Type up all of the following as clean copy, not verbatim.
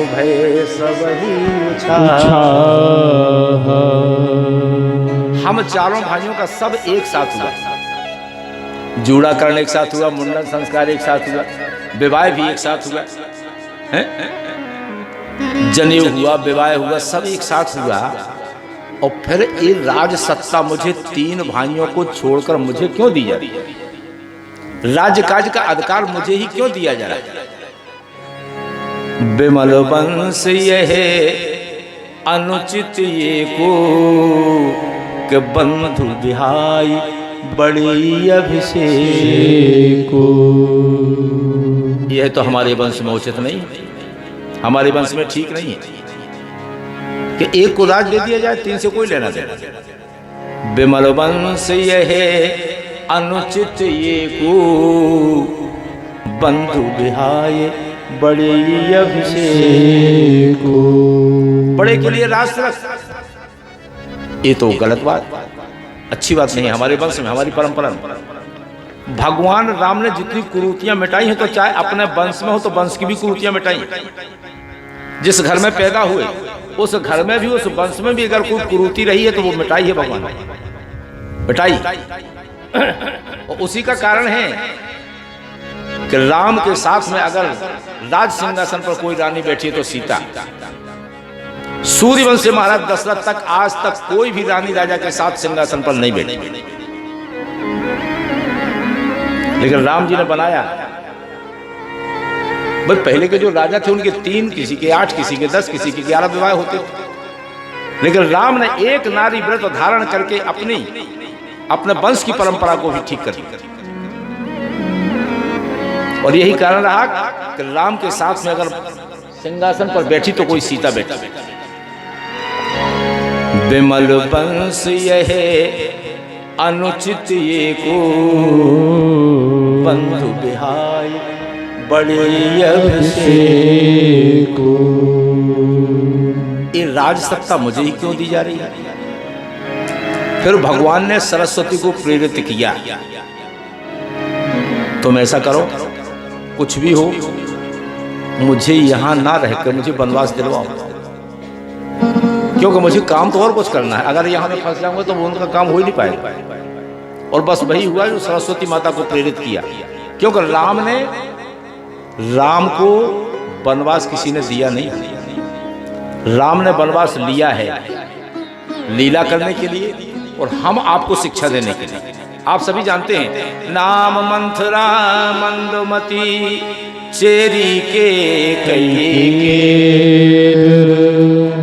भय सब ही हम चारों भाइयों का सब एक साथ हुआ। जूड़ाकरण एक साथ हुआ, मुंडन संस्कार एक साथ हुआ, विवाह भी एक साथ हुआ, जनेऊ हुआ, विवाह हुआ, सब एक साथ हुआ। और फिर ये राज सत्ता मुझे तीन भाइयों को छोड़कर मुझे क्यों दी जा रही है? राज्य काज का अधिकार मुझे ही क्यों दिया जा रहा है? विमल वंश यह अनुचित ये को कि बंधु बिहाई बड़ी अभिषेक। यह तो हमारे वंश में उचित नहीं, हमारे वंश में ठीक नहीं है कि एक को राज दे दिया जाए, तीन से कोई लेना देना। विमल वंश यह अनुचित ये को बंधु बिहाय बड़े अभिषेक। बड़े के लिए राज रख, ये तो गलत बात, अच्छी बात नहीं है हमारे वंश में, हमारी परंपरा में। भगवान राम ने जितनी कुरीतियां मिटाई हैं, तो चाहे अपने वंश में हो तो वंश की भी कुरीतियां मिटाई। जिस घर में पैदा हुए उस घर में भी, उस वंश में भी अगर कोई कुरीति रही है तो वो मिटाई है भगवान, मिटाई। और उसी का कारण है कि राम के साथ में अगर राज सिंहासन पर कोई रानी बैठी है तो सीता। सूर्यवंश से महाराज दशरथ तक आज तक कोई भी रानी राजा के साथ सिंहासन पर नहीं बैठी, लेकिन राम जी ने बनाया। भाई पहले के जो राजा थे उनके 3, किसी के 8, किसी के 10, किसी के 11 विवाह होते थे, लेकिन राम ने एक नारी व्रत धारण करके अपने वंश की परंपरा को भी ठीक कर दिया। और यही कारण रहा कि राम के साथ में अगर सिंहासन पर बैठी तो कोई सीता बैठी। विमल वंश यह अनुचित ये को बंधु बिहाय बड़े अभिषेक। ये राज सत्ता मुझे ही क्यों दी जा रही है? फिर भगवान ने सरस्वती को प्रेरित किया, तुम ऐसा करो, कुछ भी हो मुझे यहां ना रहकर मुझे वनवास दिलवाओ, क्योंकि मुझे काम तो और कुछ करना है। अगर यहां में फंस जाऊंगा तो उनका काम हो ही नहीं पाएगा। और बस वही हुआ जो सरस्वती माता को प्रेरित किया, क्योंकि राम को वनवास किसी ने दिया नहीं, राम ने वनवास लिया है लीला करने के लिए और हम आपको शिक्षा देने के लिए। आप सभी जानते हैं, नाम मंथरा मंदमती चेरी के कई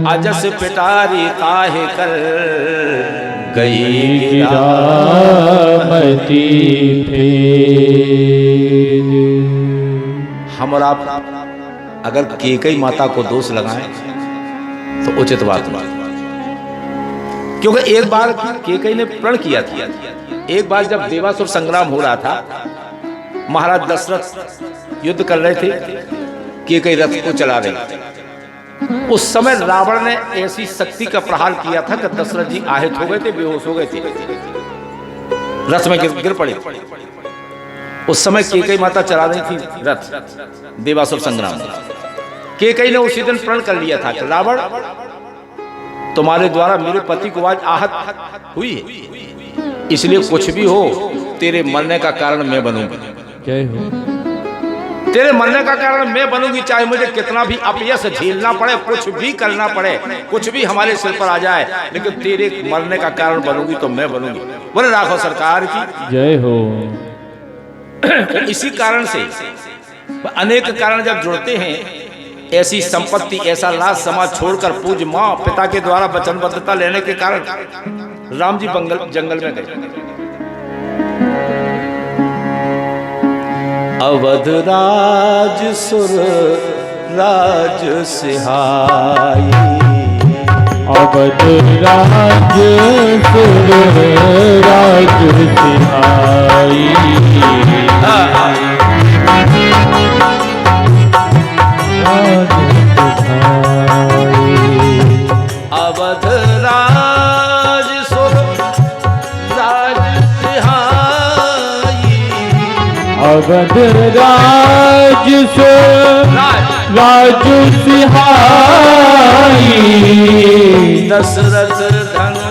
अजस पिटारी काहे कर गई गिरामती फेर। हम और आप अगर केकई माता को दोष लगाएं तो उचित बात नहीं, क्योंकि एक बार केकई ने प्रण किया था। एक बार जब देवासुर संग्राम हो रहा था, महाराज दशरथ युद्ध कर रहे थे, केकई रथ को चला रहे थे। उस समय रावण ने ऐसी शक्ति का प्रहार किया था कि दशरथ जी आहत हो गए थे, बेहोश हो गए थे, रथ में गिर पड़े। उस समय केकई माता चला रही थी रथ देवासुर संग्राम। केकई ने उसी दिन प्रण कर लिया था कि रावण तुम्हारे द्वारा मेरे पति को आज आहत हुई है, इसलिए कुछ भी हो तेरे मरने का कारण मैं बनूंगी। जय हो। तेरे मरने का कारण मैं बनूंगी, चाहे मुझे कितना भी अपयश झेलना पड़े, कुछ भी करना पड़े, कुछ भी हमारे सिर पर आ जाए, लेकिन तेरे मरने का कारण बनूंगी तो मैं बनूंगी। बोले राघव सरकार की जय हो। इसी कारण से अनेक कारण जब जुड़ते हैं, ऐसी संपत्ति, ऐसा लाश समाज छोड़कर पूज्य माँ पिता के द्वारा वचनबद्धता लेने के कारण राम जी जंगल में गए। अवध राज सुर राज सिहाई, अवध राज सुर राज सिहाई, अवध राज सुर राज सिहाई, अवध राज सुर राज सिहाई, दशरथ धन